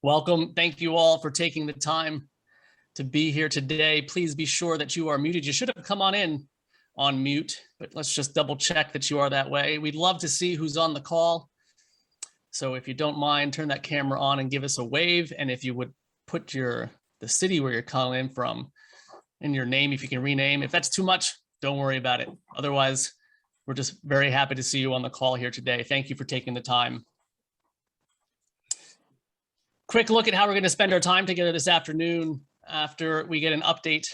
Welcome. Thank you all for taking the time to be here today. Please be sure that you are muted. You should have come on in on mute, but let's just double check that you are that way. We'd love to see who's on the call. So if you don't mind, turn that camera on and give us a wave. And if you would put the city where you're calling in from in your name, if you can rename. If that's too much, don't worry about it. Otherwise, we're just very happy to see you on the call here today. Thank you for taking the time. Quick look at how we're going to spend our time together this afternoon. After we get an update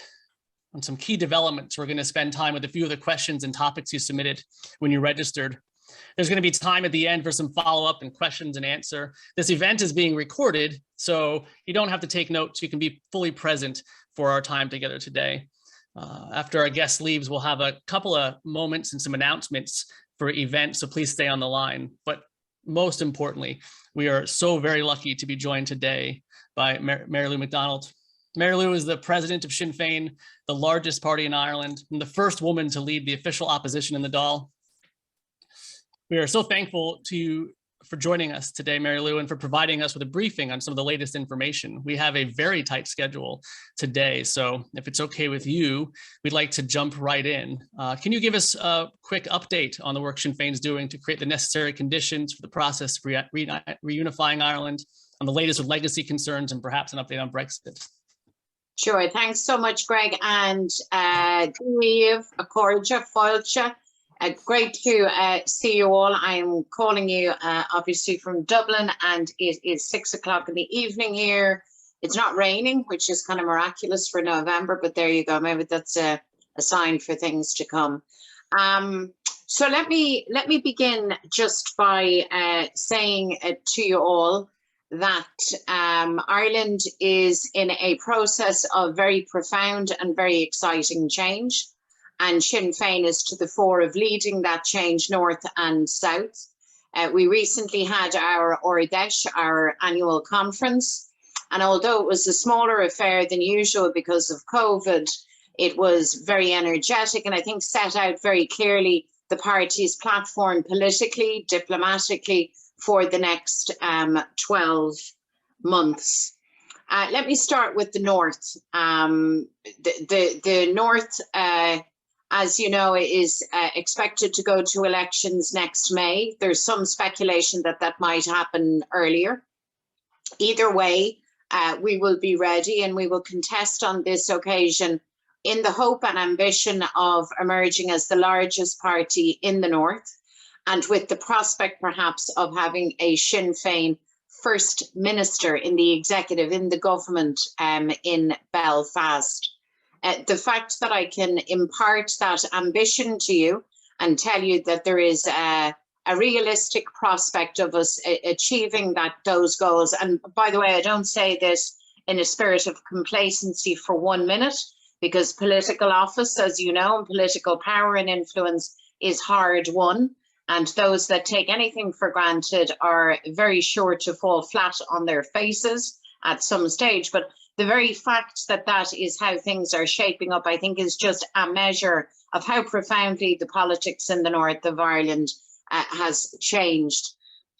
on some key developments, we're going to spend time with a few of the questions and topics you submitted when you registered. There's going to be time at the end for some follow-up and questions and answer. This event is being recorded, so you don't have to take notes. You can be fully present for our time together today. After our guest leaves, we'll have a couple of moments and some announcements for events, so please stay on the line. But most importantly, we are so very lucky to be joined today by Mary Lou McDonald. Mary Lou is the president of Sinn Féin, the largest party in Ireland, and the first woman to lead the official opposition in the Dáil. We are so thankful to you for joining us today, Mary Lou, and for providing us with a briefing on some of the latest information. We have a very tight schedule today, so if it's okay with you, we'd like to jump right in. Can you give us a quick update on the work Sinn Féin is doing to create the necessary conditions for the process of reunifying Ireland, on the latest with legacy concerns, and perhaps an update on Brexit? Sure, thanks so much, Greg, and Dave, Acorja, Foilcha. Great to see you all. I'm calling you obviously from Dublin, and it is 6 o'clock in the evening here. It's not raining, which is kind of miraculous for November, but there you go. Maybe that's a sign for things to come. So let me begin just by saying to you all that Ireland is in a process of very profound and very exciting change. And Sinn Féin is to the fore of leading that change north and south. We recently had our Ordesh, our annual conference. And although it was a smaller affair than usual because of COVID, it was very energetic and I think set out very clearly the party's platform politically, diplomatically for the next 12 months. Let me start with the north. The north, as you know, is expected to go to elections next May. There's some speculation that that might happen earlier. Either way, we will be ready and we will contest on this occasion in the hope and ambition of emerging as the largest party in the north, and with the prospect perhaps of having a Sinn Féin First Minister in the executive, in the government in Belfast. The fact that I can impart that ambition to you and tell you that there is a realistic prospect of us achieving those goals. And by the way, I don't say this in a spirit of complacency for 1 minute, because political office, as you know, and political power and influence is hard won. And those that take anything for granted are very sure to fall flat on their faces at some stage. But the very fact that that is how things are shaping up, I think, is just a measure of how profoundly the politics in the north of Ireland has changed.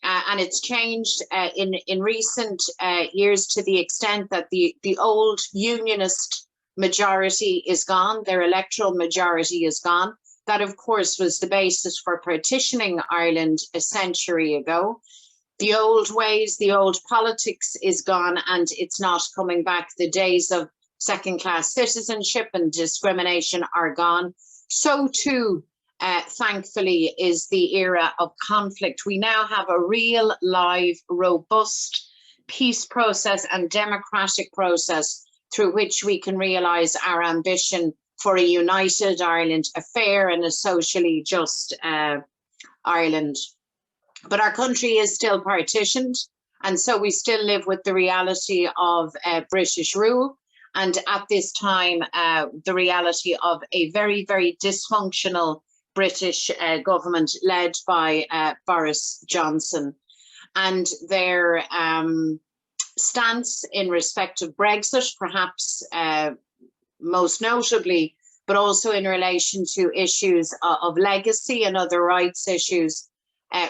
And it's changed in recent years to the extent that the old unionist majority is gone, their electoral majority is gone. That, of course, was the basis for partitioning Ireland a century ago. The old ways, the old politics is gone, and it's not coming back. The days of second-class citizenship and discrimination are gone. So too, thankfully, is the era of conflict. We now have a real, live, robust peace process and democratic process through which we can realise our ambition for a united Ireland, a fair and a socially just Ireland. But our country is still partitioned, and so we still live with the reality of British rule, and at this time, the reality of a very, very dysfunctional British government led by Boris Johnson. And their stance in respect of Brexit, perhaps most notably, but also in relation to issues of legacy and other rights issues,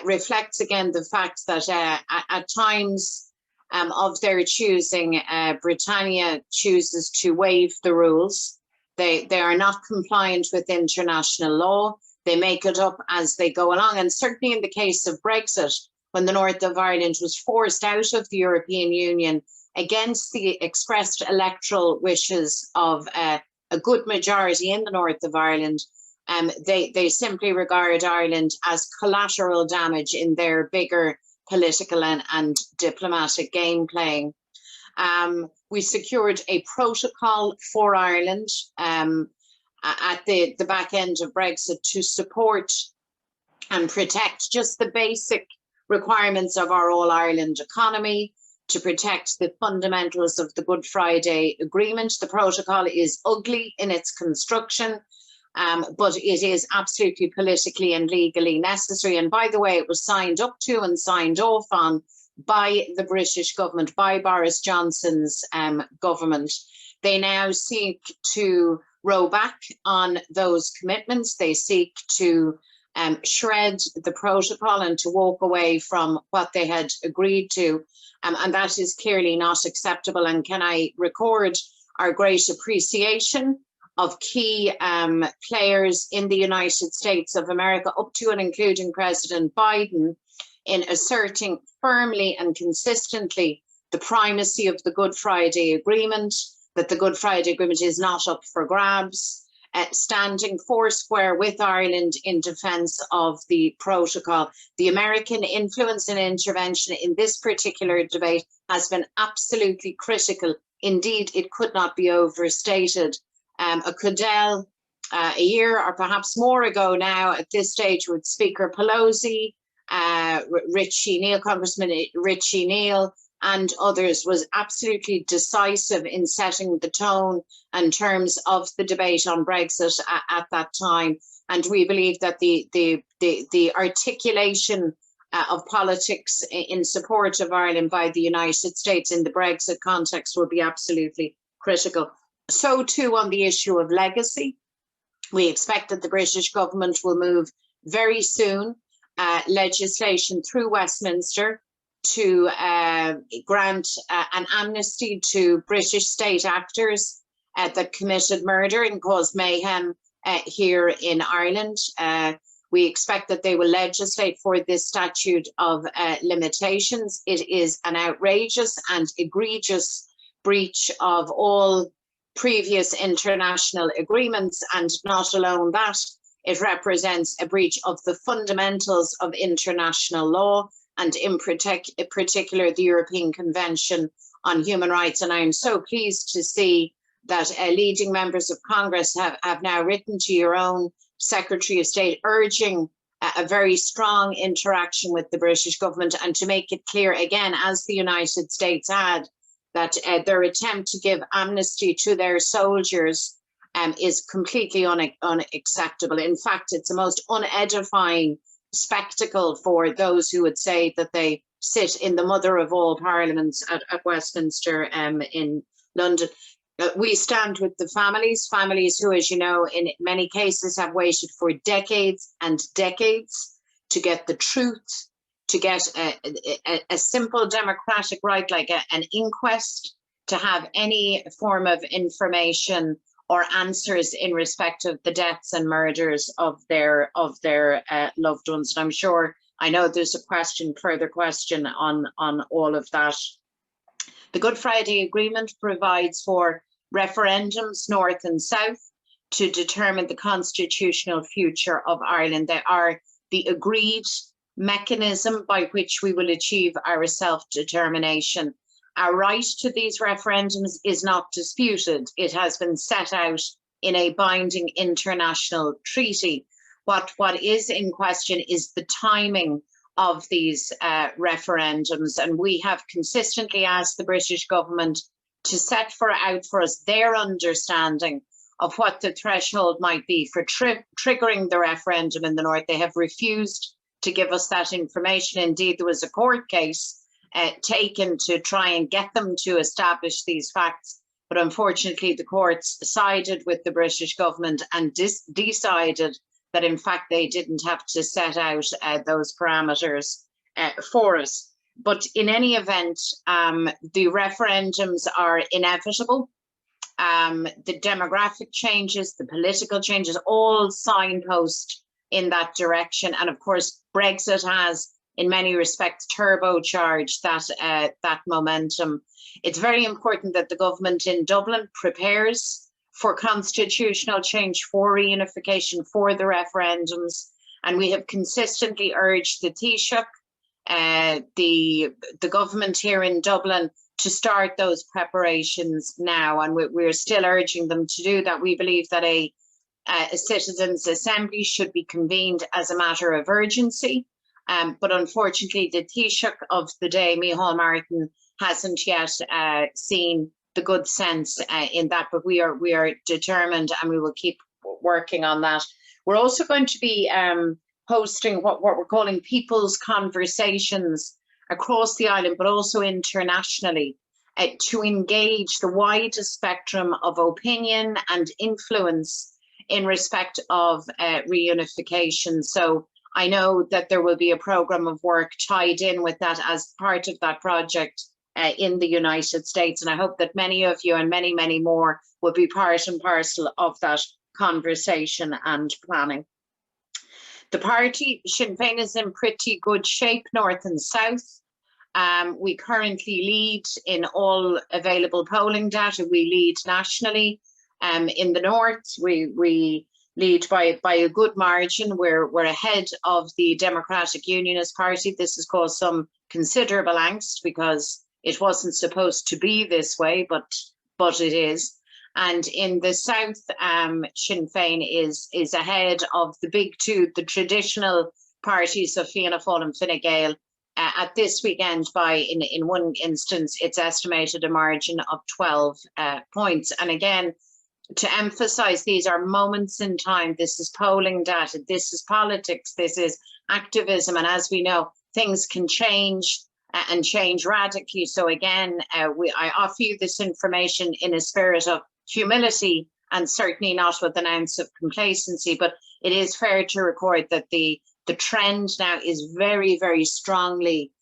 reflects again the fact that at times of their choosing. Britannia chooses to waive the rules. They are not compliant with international law. They make it up as they go along. And certainly in the case of Brexit, when the North of Ireland was forced out of the European Union against the expressed electoral wishes of a good majority in the North of Ireland, they simply regard Ireland as collateral damage in their bigger political and diplomatic game playing. We secured a protocol for Ireland at the back end of Brexit to support and protect just the basic requirements of our All-Ireland economy, to protect the fundamentals of the Good Friday Agreement. The protocol is ugly in its construction, but it is absolutely politically and legally necessary. And by the way, it was signed up to and signed off on by the British government, by Boris Johnson's government. They now seek to row back on those commitments. They seek to shred the protocol and to walk away from what they had agreed to. And that is clearly not acceptable. And can I record our great appreciation of key players in the United States of America, up to and including President Biden, in asserting firmly and consistently the primacy of the Good Friday Agreement, that the Good Friday Agreement is not up for grabs, standing foursquare with Ireland in defence of the protocol. The American influence and intervention in this particular debate has been absolutely critical. Indeed, it could not be overstated. A Cadell a year or perhaps more ago now at this stage with Speaker Pelosi, Richie Neal, Congressman Richie Neal, and others, was absolutely decisive in setting the tone and terms of the debate on Brexit at that time. And we believe that the articulation of politics in support of Ireland by the United States in the Brexit context will be absolutely critical. So too on the issue of legacy. We expect that the British government will move very soon legislation through Westminster to grant an amnesty to British state actors that committed murder and caused mayhem here in Ireland. We expect that they will legislate for this statute of limitations. It is an outrageous and egregious breach of all previous international agreements, and not alone that, it represents a breach of the fundamentals of international law, and in particular the European Convention on Human Rights. And I'm so pleased to see that leading members of Congress have now written to your own Secretary of State urging a very strong interaction with the British government, and to make it clear again, as the United States had, that their attempt to give amnesty to their soldiers is completely unacceptable. In fact, it's the most unedifying spectacle for those who would say that they sit in the mother of all parliaments at Westminster in London. We stand with the families who, as you know, in many cases have waited for decades and decades to get the truth, to get a simple democratic right like an inquest, to have any form of information or answers in respect of the deaths and murders of their loved ones. And I'm sure, I know there's a further question on all of that. The Good Friday Agreement provides for referendums north and south to determine the constitutional future of Ireland. They are the agreed mechanism by which we will achieve our self-determination. Our right to these referendums is not disputed. It has been set out in a binding international treaty. What is in question is the timing of these referendums, and we have consistently asked the British government to set out for us their understanding of what the threshold might be for triggering the referendum in the North. They have refused to give us that information. Indeed, there was a court case taken to try and get them to establish these facts, but unfortunately the courts sided with the British government and decided that in fact they didn't have to set out those parameters for us. But in any event, the referendums are inevitable. The demographic changes, the political changes, all signpost in that direction. And of course, Brexit has, in many respects, turbocharged that momentum. It's very important that the government in Dublin prepares for constitutional change, for reunification, for the referendums. And we have consistently urged the Taoiseach, the government here in Dublin, to start those preparations now. And we're still urging them to do that. We believe that a citizens' assembly should be convened as a matter of urgency. But unfortunately, the Taoiseach of the day, Micheál Martin, hasn't yet seen the good sense in that. But we are determined, and we will keep working on that. We're also going to be hosting what we're calling people's conversations across the island, but also internationally, to engage the widest spectrum of opinion and influence in respect of reunification. So I know that there will be a programme of work tied in with that as part of that project in the United States. And I hope that many of you and many, many more will be part and parcel of that conversation and planning. The party, Sinn Féin, is in pretty good shape, north and south. We currently lead in all available polling data. We lead nationally. In the north, we lead by a good margin. We're ahead of the Democratic Unionist Party. This has caused some considerable angst because it wasn't supposed to be this way, but it is. And in the south, Sinn Féin is ahead of the big two, the traditional parties of Fianna Fáil and Fine Gael. At this weekend, in one instance, it's estimated a margin of 12 points. And again, to emphasize, these are moments in time. This is polling data. This is politics. This is activism. And as we know, things can change and change radically. So again, I offer you this information in a spirit of humility and certainly not with an ounce of complacency. But it is fair to record that the trend now is very, very strongly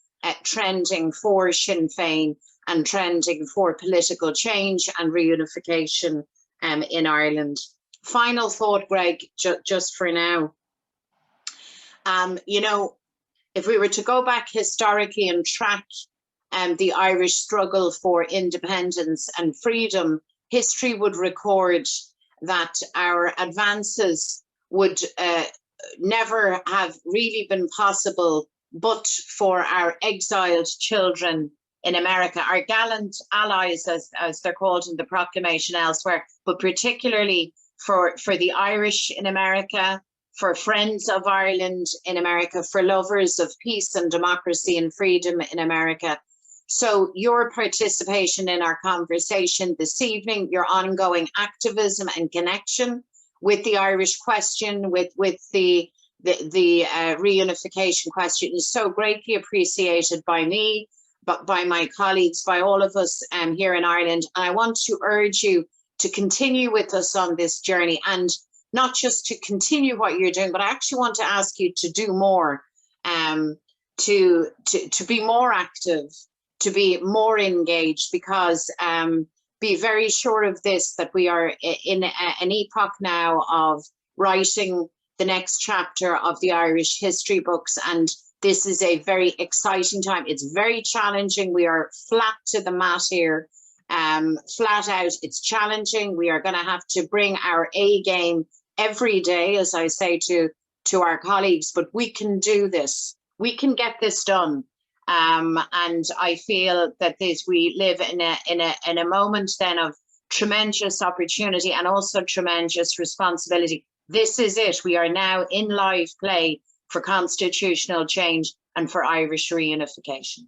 trending for Sinn Féin and trending for political change and reunification in Ireland. Final thought, Greg, just for now. You know, if we were to go back historically and track the Irish struggle for independence and freedom, history would record that our advances would never have really been possible but for our exiled children in America, our gallant allies, as they're called in the proclamation elsewhere, but particularly for the Irish in America, for friends of Ireland in America, for lovers of peace and democracy and freedom in America. So your participation in our conversation this evening, your ongoing activism and connection with the Irish question, with the reunification question is so greatly appreciated by me, but by my colleagues, by all of us here in Ireland. And I want to urge you to continue with us on this journey, and not just to continue what you're doing, but I actually want to ask you to do more, to be more active, to be more engaged, because be very sure of this, that we are in an epoch now of writing the next chapter of the Irish history books. And this is a very exciting time. It's very challenging. We are flat to the mat here, flat out. It's challenging. We are going to have to bring our A game every day, as I say to our colleagues, but we can do this. We can get this done. And I feel that we live in a moment then of tremendous opportunity and also tremendous responsibility. This is it. We are now in live play for constitutional change and for Irish reunification.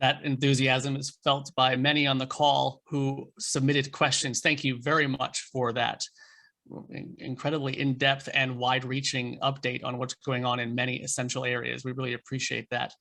That enthusiasm is felt by many on the call who submitted questions. Thank you very much for that incredibly in-depth and wide-reaching update on what's going on in many essential areas. We really appreciate that.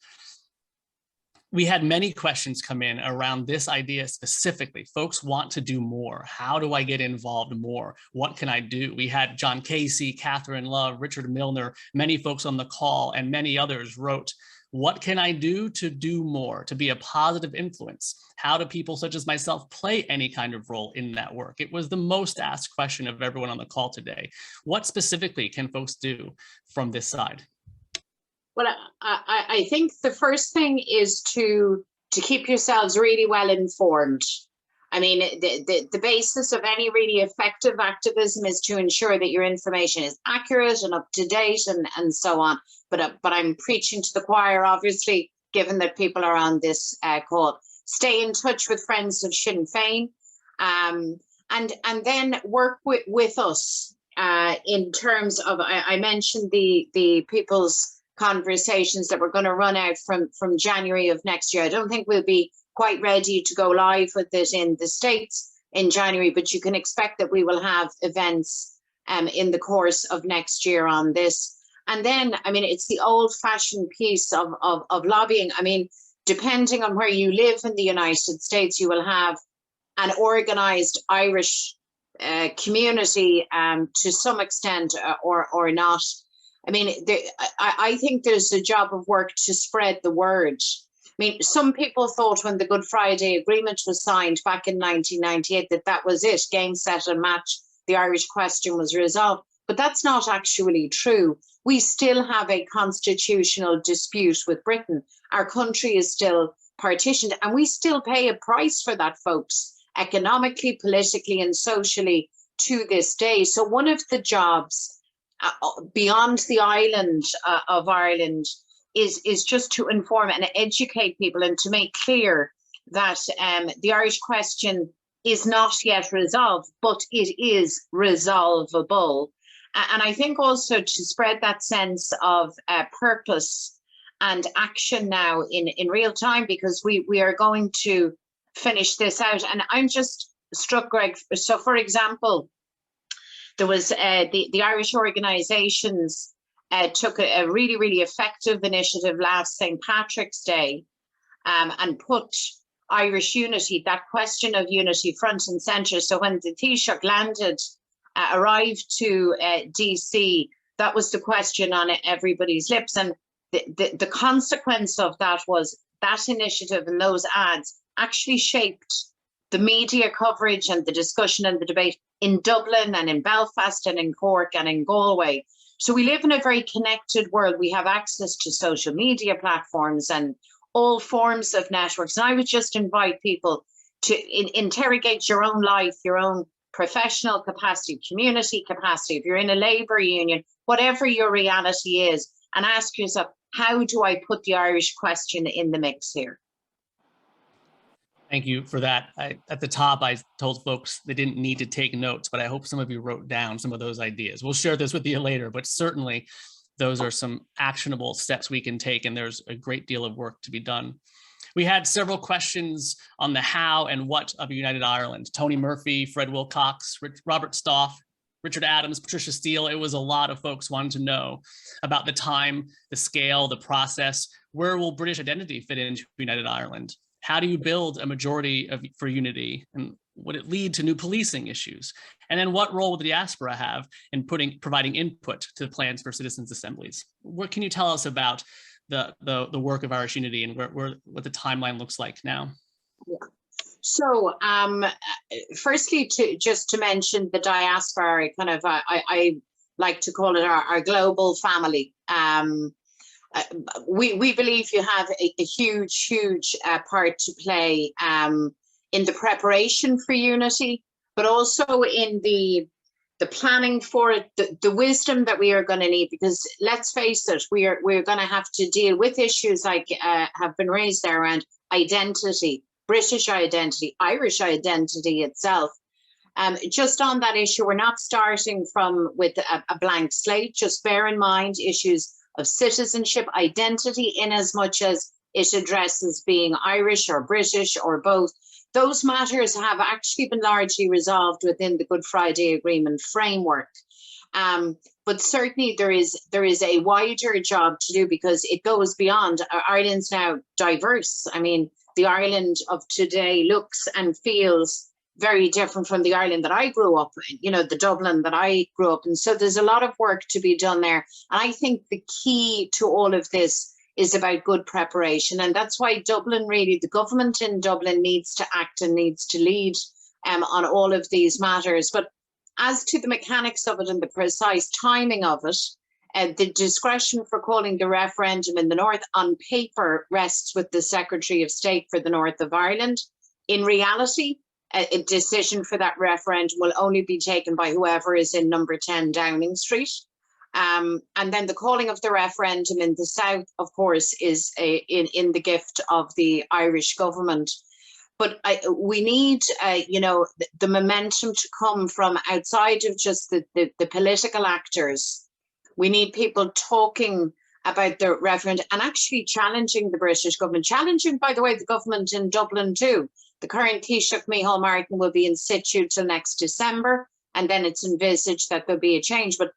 We had many questions come in around this idea specifically. Folks want to do more. How do I get involved more? What can I do? We had John Casey, Catherine Love, Richard Milner, many folks on the call, and many others wrote What can I do to do more, to be a positive influence? How do people such as myself play any kind of role in that work? It was the most asked question of everyone on the call today. What specifically can folks do from this side? Well, I think the first thing is to keep yourselves really well informed. I mean, the basis of any really effective activism is to ensure that your information is accurate and up to date and so on. But I'm preaching to the choir, obviously, given that people are on this call. Stay in touch with friends of Sinn Féin, and then work with us in terms of, I mentioned the people's conversations that we're going to run out from January of next year. I don't think we'll be quite ready to go live with it in the States in January, but you can expect that we will have events in the course of next year on this. And then, I mean, it's the old-fashioned piece of lobbying. I mean, depending on where you live in the United States, you will have an organized Irish community to some extent or not. I mean, I think there's a job of work to spread the word. I mean, some people thought when the Good Friday Agreement was signed back in 1998 that was it, game, set and match, the Irish question was resolved. But that's not actually true. We still have a constitutional dispute with Britain. Our country is still partitioned, and we still pay a price for that, folks, economically, politically, and socially to this day. So one of the jobs beyond the island of Ireland is just to inform and educate people and to make clear that the Irish question is not yet resolved, but it is resolvable. And I think also to spread that sense of purpose and action now in real time, because we are going to finish this out. And I'm just struck, Greg. So, for example, there was the Irish organisations took a really, really effective initiative last St. Patrick's Day and put Irish unity, that question of unity, front and centre. So when the Taoiseach landed, arrived to DC, that was the question on everybody's lips. And the consequence of that was that initiative and those ads actually shaped the media coverage and the discussion and the debate in Dublin and in Belfast and in Cork and in Galway. So we live in a very connected world. We have access to social media platforms and all forms of networks. And I would just invite people to interrogate your own life, your own professional capacity, community capacity. If you're in a labour union, whatever your reality is, and ask yourself, how do I put the Irish question in the mix here? Thank you for that. At the top, I told folks they didn't need to take notes, but I hope some of you wrote down some of those ideas. We'll share this with you later, but certainly those are some actionable steps we can take, and there's a great deal of work to be done. We had several questions on the how and what of United Ireland. Tony Murphy, Fred Wilcox, Robert Stoff, Richard Adams, Patricia Steele. It was a lot of folks wanting to know about the time, the scale, the process. Where will British identity fit into United Ireland? How do you build a majority for unity? And would it lead to new policing issues? And then what role would the diaspora have in providing input to the plans for citizens' assemblies? What can you tell us about the work of Irish Unity and what the timeline looks like now? Yeah. So firstly, just to mention the diaspora, kind of I like to call it our global family. We believe you have a huge part to play in the preparation for unity, but also in the planning for it, the wisdom that we are going to need, because let's face it, we're going to have to deal with issues like have been raised there around identity, British identity, Irish identity itself. Just on that issue, we're not starting with a blank slate. Just bear in mind issues of citizenship, identity, in as much as it addresses being Irish or British or both. Those matters have actually been largely resolved within the Good Friday Agreement framework. But certainly there is a wider job to do, because it goes beyond. Ireland's now diverse. I mean, the Ireland of today looks and feels very different from the Ireland that I grew up in, you know, the Dublin that I grew up in. So there's a lot of work to be done there. And I think the key to all of this is about good preparation. And that's why Dublin, really, the government in Dublin needs to act and needs to lead on all of these matters. But as to the mechanics of it and the precise timing of it, the discretion for calling the referendum in the North on paper rests with the Secretary of State for the North of Ireland. In reality, a decision for that referendum will only be taken by whoever is in number 10 Downing Street. And then the calling of the referendum in the South, of course, is in the gift of the Irish government. But we need, the momentum to come from outside of just the political actors. We need people talking about the referendum and actually challenging the British government, challenging, by the way, the government in Dublin too. The current Taoiseach Micheál Martin will be in situ till next December, and then it's envisaged that there'll be a change. But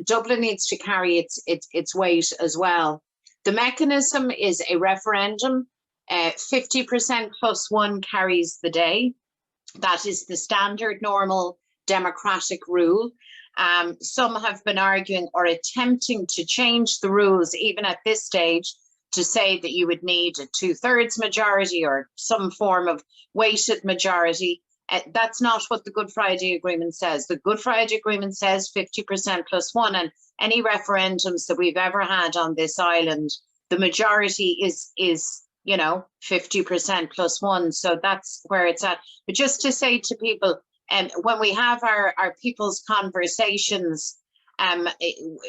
Dublin needs to carry its weight as well. The mechanism is a referendum. 50% plus one carries the day. That is the standard normal democratic rule. Some have been arguing or attempting to change the rules even at this stage to say that you would need a 2/3 majority or some form of weighted majority. That's not what the Good Friday Agreement says. The Good Friday Agreement says 50% plus one, and any referendums that we've ever had on this island, the majority is 50% plus one. So that's where it's at. But just to say to people, when we have our people's conversations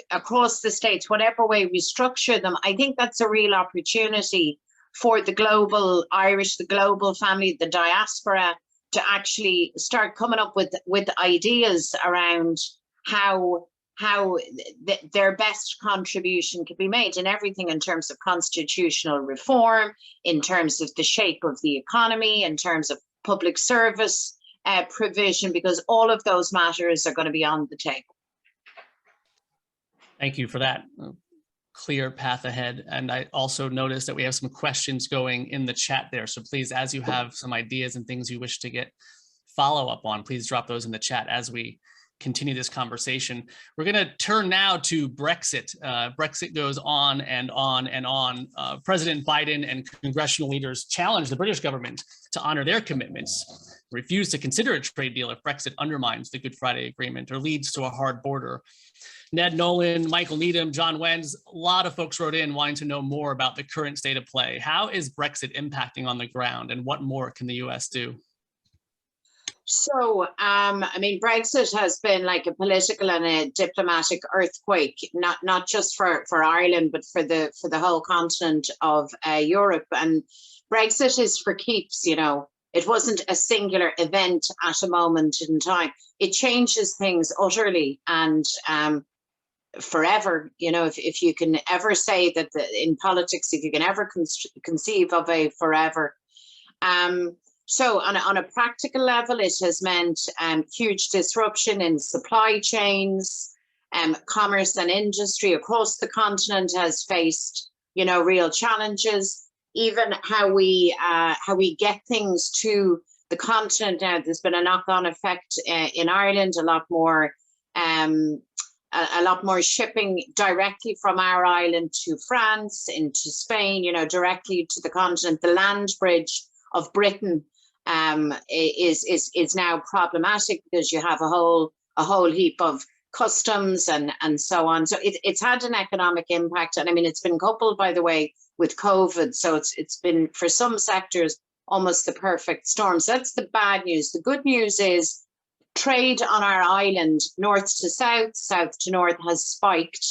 across the states, whatever way we structure them, I think that's a real opportunity for the global Irish, the global family, the diaspora, to actually start coming up with ideas around how their best contribution could be made in everything, in terms of constitutional reform, in terms of the shape of the economy, in terms of public service provision, because all of those matters are going to be on the table. Thank you for that clear path ahead. And I also noticed that we have some questions going in the chat there. So please, as you have some ideas and things you wish to get follow up on, please drop those in the chat as we continue this conversation. We're going to turn now to Brexit. Brexit goes on and on and on. President Biden and congressional leaders challenge the British government to honor their commitments, refuse to consider a trade deal if Brexit undermines the Good Friday Agreement or leads to a hard border. Ned Nolan, Michael Needham, John Wenz, a lot of folks wrote in wanting to know more about the current state of play. How is Brexit impacting on the ground, and what more can the US do? So, Brexit has been like a political and a diplomatic earthquake, not just for Ireland, but for the whole continent of Europe. And Brexit is for keeps, It wasn't a singular event at a moment in time. It changes things utterly and forever. If you can ever say that in politics, if you can ever conceive of a forever. So on a practical level, it has meant huge disruption in supply chains, commerce and industry across the continent has faced, real challenges. Even how we get things to the continent now, there's been a knock-on effect in Ireland. A lot more shipping directly from our island to France, into Spain, directly to the continent. The land bridge of Britain is now problematic because you have a whole heap of customs and so on. So it's had an economic impact, and it's been coupled, by the way, with COVID. So it's been, for some sectors, almost the perfect storm. So that's the bad news. The good news is trade on our island, north to south, south to north, has spiked.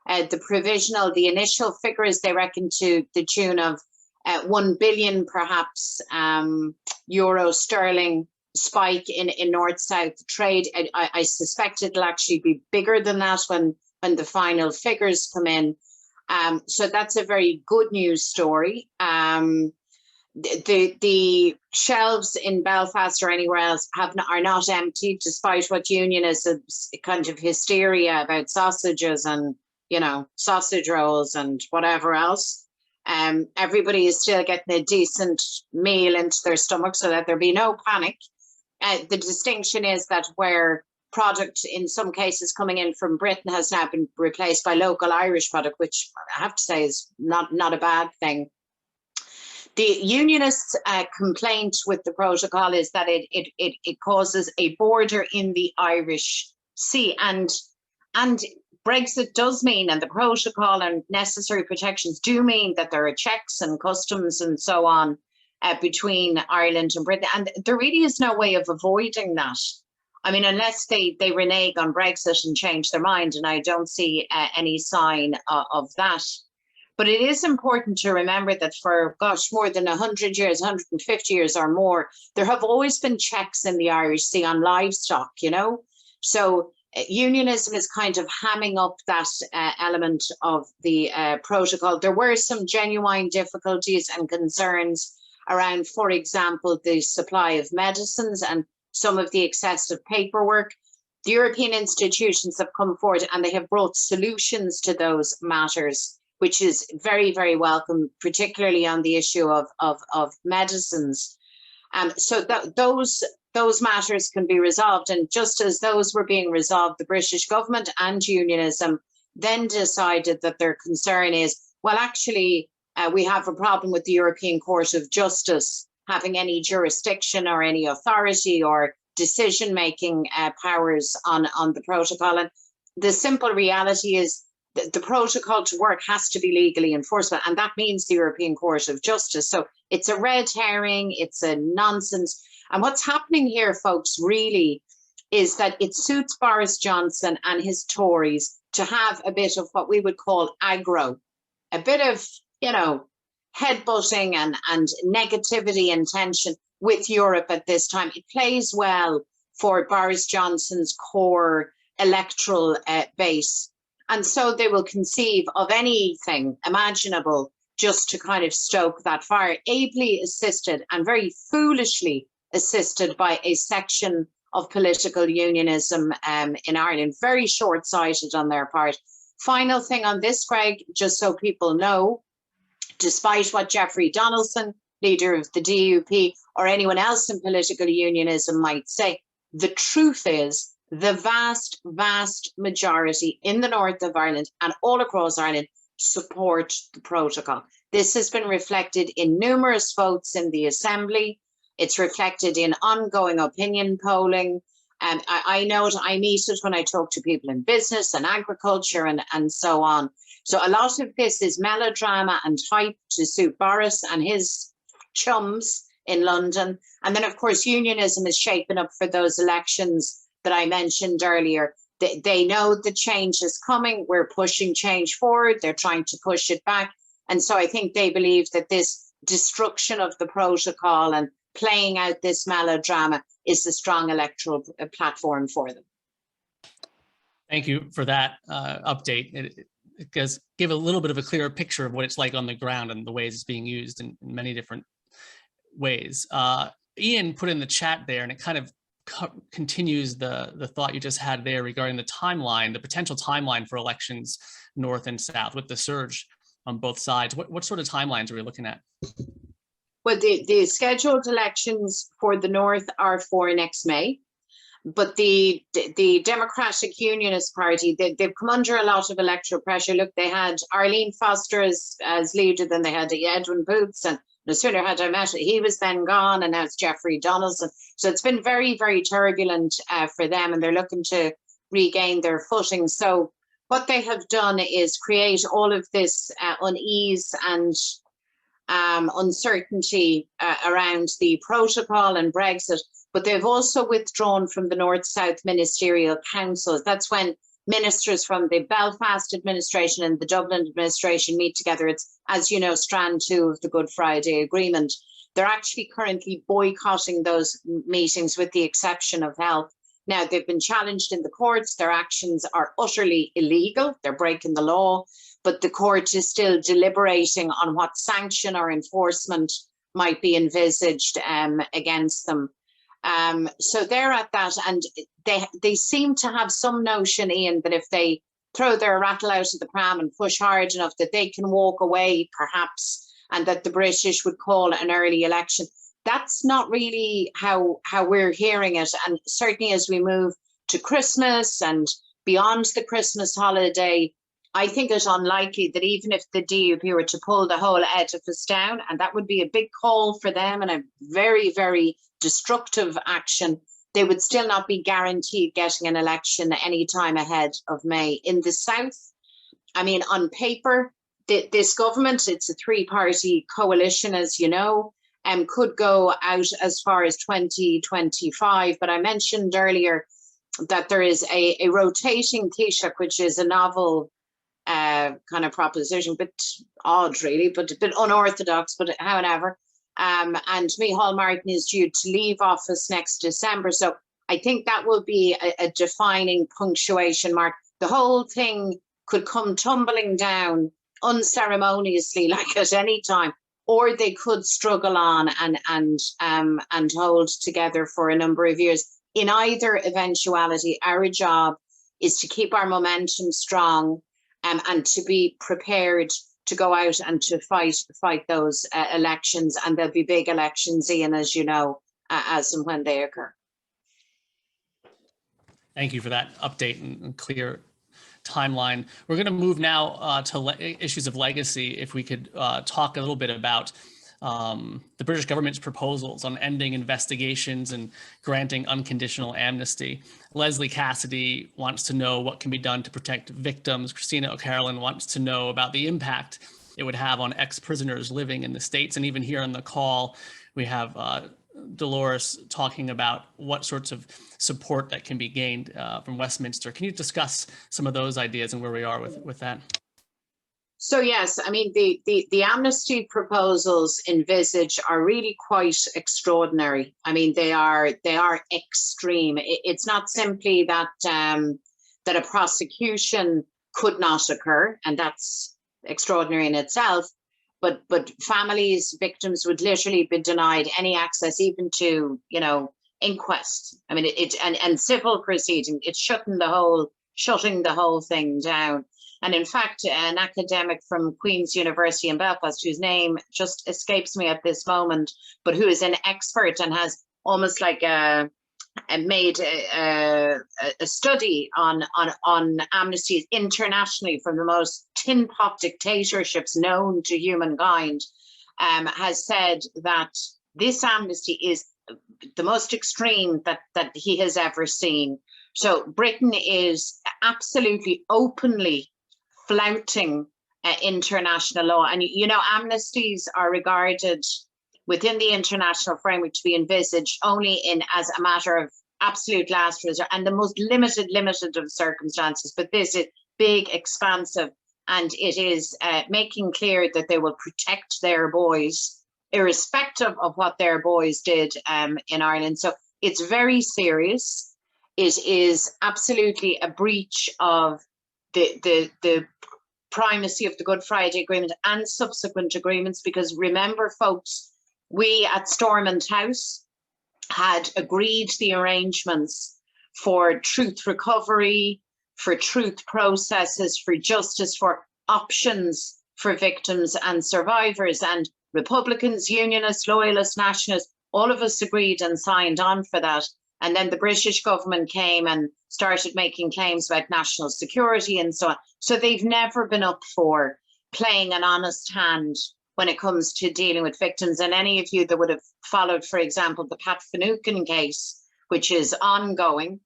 The initial figures, they reckon to the tune of 1 billion, perhaps, euro sterling spike in north-south trade. I suspect it'll actually be bigger than that when the final figures come in. So that's a very good news story. The shelves in Belfast or anywhere else are not empty, despite what unionism's kind of hysteria about sausages and sausage rolls and whatever else. Everybody is still getting a decent meal into their stomach, so that there be no panic. The distinction is that where product in some cases coming in from Britain has now been replaced by local Irish product, which I have to say is not a bad thing. The unionists' complaint with the protocol is that it causes a border in the Irish Sea, and Brexit does mean, and the protocol and necessary protections do mean, that there are checks and customs and so on between Ireland and Britain, and there really is no way of avoiding that. I mean, unless they renege on Brexit and change their mind, and I don't see any sign of that. But it is important to remember that for, gosh, more than 100 years, 150 years or more, there have always been checks in the Irish Sea on livestock, you know. So unionism is kind of hamming up that element of the protocol. There were some genuine difficulties and concerns around, for example, the supply of medicines and some of the excessive paperwork. The European institutions have come forward and they have brought solutions to those matters, which is very, very welcome, particularly on the issue of medicines. So those matters can be resolved. And just as those were being resolved, the British government and unionism then decided that their concern is, well, actually, we have a problem with the European Court of Justice having any jurisdiction or any authority or decision-making powers on the protocol. And the simple reality is that the protocol to work has to be legally enforceable, and that means the European Court of Justice. So it's a red herring, it's a nonsense. And what's happening here, folks, really is that it suits Boris Johnson and his Tories to have a bit of what we would call aggro, a bit of, you know, headbutting and negativity and tension with Europe at this time. It plays well for Boris Johnson's core electoral base. And so they will conceive of anything imaginable just to kind of stoke that fire, ably assisted and very foolishly assisted by a section of political unionism in Ireland. Very short-sighted on their part. Final thing on this, Greg, just so people know, despite what Jeffrey Donaldson, leader of the DUP, or anyone else in political unionism might say, the truth is the vast, vast majority in the north of Ireland and all across Ireland support the protocol. This has been reflected in numerous votes in the Assembly. It's reflected in ongoing opinion polling. I know it, I meet it when I talk to people in business and agriculture and so on. So a lot of this is melodrama and hype to suit Boris and his chums in London. And then, of course, unionism is shaping up for those elections that I mentioned earlier. They know the change is coming. We're pushing change forward. They're trying to push it back. And so I think they believe that this destruction of the protocol and playing out this melodrama is a strong electoral platform for them. Thank you for that update. It does give a little bit of a clearer picture of what it's like on the ground and the ways it's being used in many different ways. Ian put in the chat there, and it kind of continues the thought you just had there regarding the timeline, the potential timeline for elections north and south with the surge on both sides. What sort of timelines are we looking at? Well, the scheduled elections for the north are for next May, but the Democratic Unionist Party, they've come under a lot of electoral pressure. Look, they had Arlene Foster as leader, then they had Edwin Boots, and no sooner had I met it, he was then gone, and now it's Jeffrey Donaldson. So it's been very, very turbulent for them, and they're looking to regain their footing. So what they have done is create all of this unease and uncertainty around the protocol and Brexit, but they've also withdrawn from the North-South Ministerial Councils. That's when ministers from the Belfast administration and the Dublin administration meet together. It's, as you know, strand 2 of the Good Friday Agreement. They're actually currently boycotting those meetings with the exception of health. Now, they've been challenged in the courts. Their actions are utterly illegal. They're breaking the law, but the court is still deliberating on what sanction or enforcement might be envisaged against them. So they're at that, and they seem to have some notion, Ian, that if they throw their rattle out of the pram and push hard enough, that they can walk away, perhaps, and that the British would call an early election. That's not really how we're hearing it, and certainly as we move to Christmas and beyond the Christmas holiday, I think it's unlikely that even if the DUP were to pull the whole edifice down, and that would be a big call for them and a very, very destructive action, they would still not be guaranteed getting an election any time ahead of May. In the South, I mean, on paper, this government, it's a three-party coalition, as you know, could go out as far as 2025. But I mentioned earlier that there is a rotating Taoiseach, which is a novel kind of proposition, a bit odd really, but a bit unorthodox, but however. And Micheál Martin is due to leave office next December. So I think that will be a defining punctuation mark. The whole thing could come tumbling down unceremoniously, like at any time, or they could struggle on and hold together for a number of years. In either eventuality, our job is to keep our momentum strong and to be prepared to go out and to fight those elections. And there'll be big elections, Ian, as you know, as and when they occur. Thank you for that update and clear timeline. We're going to move now to issues of legacy. If we could talk a little bit about the British government's proposals on ending investigations and granting unconditional amnesty. Leslie Cassidy wants to know what can be done to protect victims. Christina O'Carrollin wants to know about the impact it would have on ex-prisoners living in the States. And even here on the call, we have Dolores talking about what sorts of support that can be gained from Westminster. Can you discuss some of those ideas and where we are with that? So yes, I mean, the amnesty proposals envisaged are really quite extraordinary. I mean, they are extreme. It's not simply that that a prosecution could not occur, and that's extraordinary in itself, but families, victims would literally be denied any access even to, you know, inquest. I mean, and civil proceeding. It's shutting the whole thing down. And in fact, an academic from Queen's University in Belfast, whose name just escapes me at this moment, but who is an expert and has almost like made a study on amnesties internationally from the most tin pot dictatorships known to humankind, has said that this amnesty is the most extreme that he has ever seen. So Britain is absolutely openly flouting international law. And, you know, amnesties are regarded within the international framework to be envisaged only as a matter of absolute last resort and the most limited of circumstances. But this is big, expansive, and it is making clear that they will protect their boys, irrespective of what their boys did in Ireland. So it's very serious. It is absolutely a breach of the primacy of the Good Friday Agreement and subsequent agreements, because remember, folks, we at Stormont House had agreed the arrangements for truth recovery, for truth processes, for justice, for options for victims and survivors, and Republicans, Unionists, Loyalists, Nationalists, all of us agreed and signed on for that. And then the British government came and started making claims about national security and so on. So they've never been up for playing an honest hand when it comes to dealing with victims. And any of you that would have followed, for example, the Pat Finucane case, which is ongoing,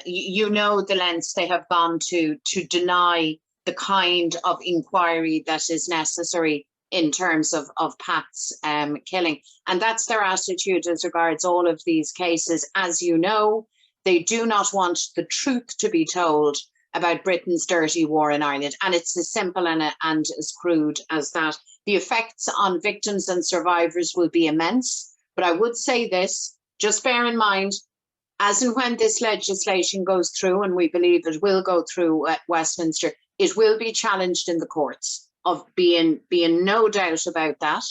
you know the lengths they have gone to deny the kind of inquiry that is necessary in terms of Pat's killing. And that's their attitude as regards all of these cases. As you know, they do not want the truth to be told about Britain's dirty war in Ireland. And it's as simple and as crude as that. The effects on victims and survivors will be immense. But I would say this, just bear in mind, as and when this legislation goes through, and we believe it will go through at Westminster, it will be challenged in the courts. Of being no doubt about that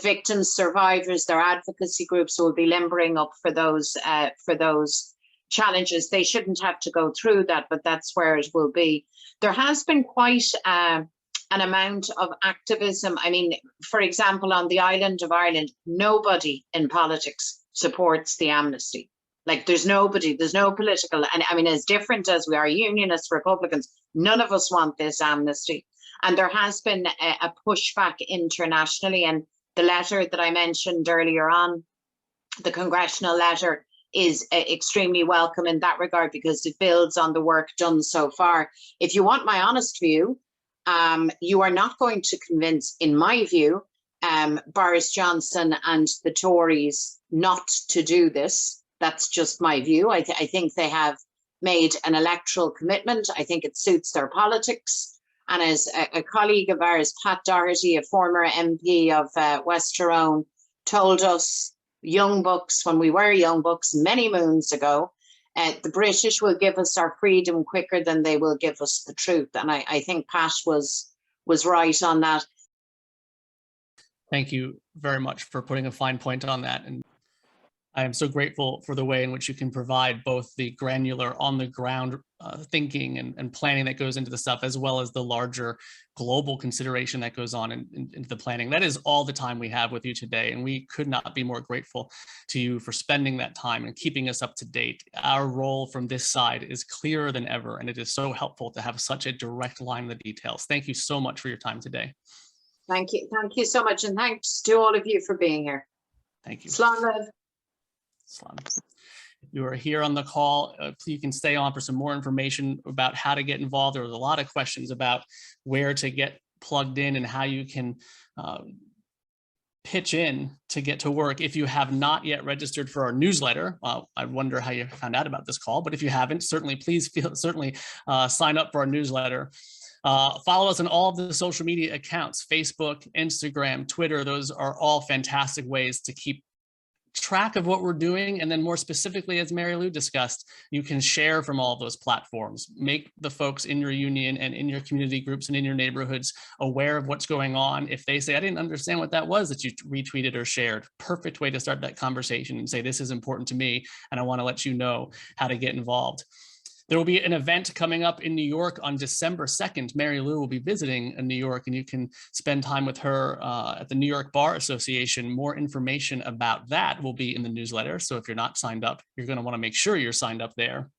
victims, survivors, their advocacy groups will be limbering up for those challenges. They shouldn't have to go through that, but that's where it will be. There has been quite an amount of activism. I mean, for example, on the island of Ireland, nobody in politics supports the amnesty. Like there's no political, and I mean, as different as we are, unionists, Republicans, none of us want this amnesty. And there has been a pushback internationally. And the letter that I mentioned earlier on, the congressional letter, is extremely welcome in that regard because it builds on the work done so far. If you want my honest view, you are not going to convince, in my view, Boris Johnson and the Tories not to do this. That's just my view. I think they have made an electoral commitment. I think it suits their politics. And as a colleague of ours, Pat Doherty, a former MP of West Tyrone, told us, young bucks, when we were young bucks many moons ago, the British will give us our freedom quicker than they will give us the truth. And I think Pat was right on that. Thank you very much for putting a fine point on that. And I am so grateful for the way in which you can provide both the granular on the ground thinking and planning that goes into the stuff, as well as the larger global consideration that goes on into the planning. That is all the time we have with you today. And we could not be more grateful to you for spending that time and keeping us up to date. Our role from this side is clearer than ever. And it is so helpful to have such a direct line in the details. Thank you so much for your time today. Thank you. Thank you so much. And thanks to all of you for being here. Thank you. Slán Liv. If you are here on the call, you can stay on for some more information about how to get involved. There was a lot of questions about where to get plugged in and how you can pitch in to get to work. If you have not yet registered for our newsletter, I wonder how you found out about this call, but if you haven't, please sign up for our newsletter. Follow us on all of the social media accounts, Facebook, Instagram, Twitter. Those are all fantastic ways to keep track of what we're doing. And then more specifically, as Mary Lou discussed, you can share from all of those platforms. Make the folks in your union and in your community groups and in your neighborhoods aware of what's going on. If they say, I didn't understand what that was that you retweeted or shared, perfect way to start that conversation and say, this is important to me, and I want to let you know how to get involved. There will be an event coming up in New York on December 2nd. Mary Lou will be visiting in New York, and you can spend time with her at the New York Bar Association. More information about that will be in the newsletter. So if you're not signed up, you're going to want to make sure you're signed up there.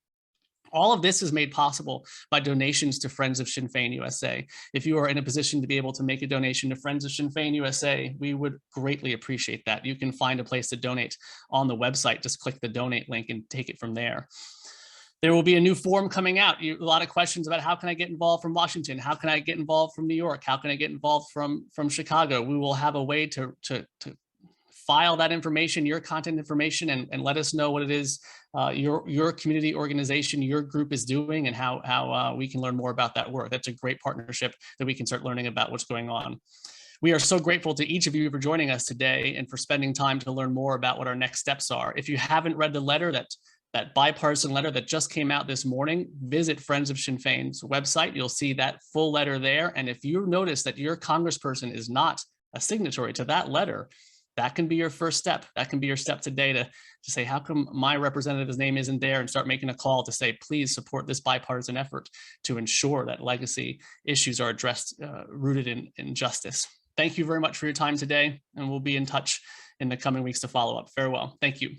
All of this is made possible by donations to Friends of Sinn Féin USA. If you are in a position to be able to make a donation to Friends of Sinn Féin USA, we would greatly appreciate that. You can find a place to donate on the website. Just click the donate link and take it from there. There will be a new form coming out. A lot of questions about how can I get involved from Washington? How can I get involved from New York? How can I get involved from Chicago? We will have a way to file that information, your content information, and let us know what it is your community organization, your group is doing, and how we can learn more about that work. That's a great partnership that we can start learning about what's going on. We are so grateful to each of you for joining us today and for spending time to learn more about what our next steps are. If you haven't read the letter, that bipartisan letter that just came out this morning, visit Friends of Sinn Féin's website. You'll see that full letter there. And if you notice that your congressperson is not a signatory to that letter, that can be your first step. That can be your step today to say, how come my representative's name isn't there, and start making a call to say, please support this bipartisan effort to ensure that legacy issues are addressed, rooted in justice. Thank you very much for your time today, and we'll be in touch in the coming weeks to follow up. Farewell. Thank you.